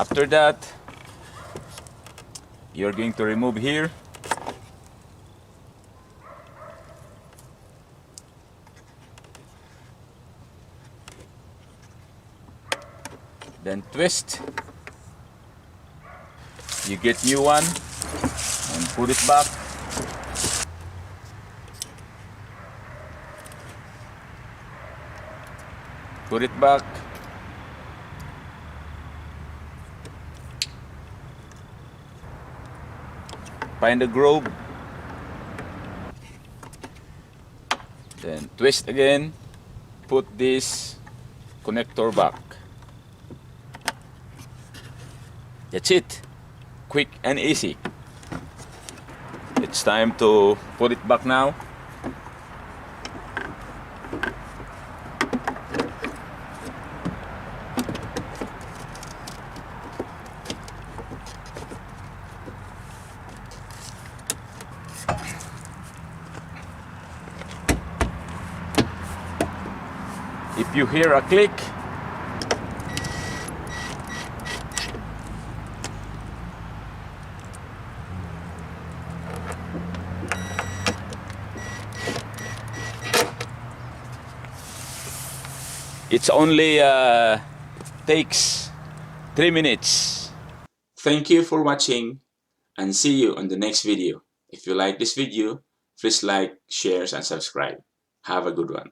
After that, you're going to remove here. Then twist. You get new one and put it back. Put it back. Find the groove. Then twist again. Put this connector back. That's it. Quick and easy. It's time to put it back now. If you hear a click, it's only takes 3 minutes. Thank you for watching and see you on the next video. If you like this video, please like, share, and subscribe. Have a good one.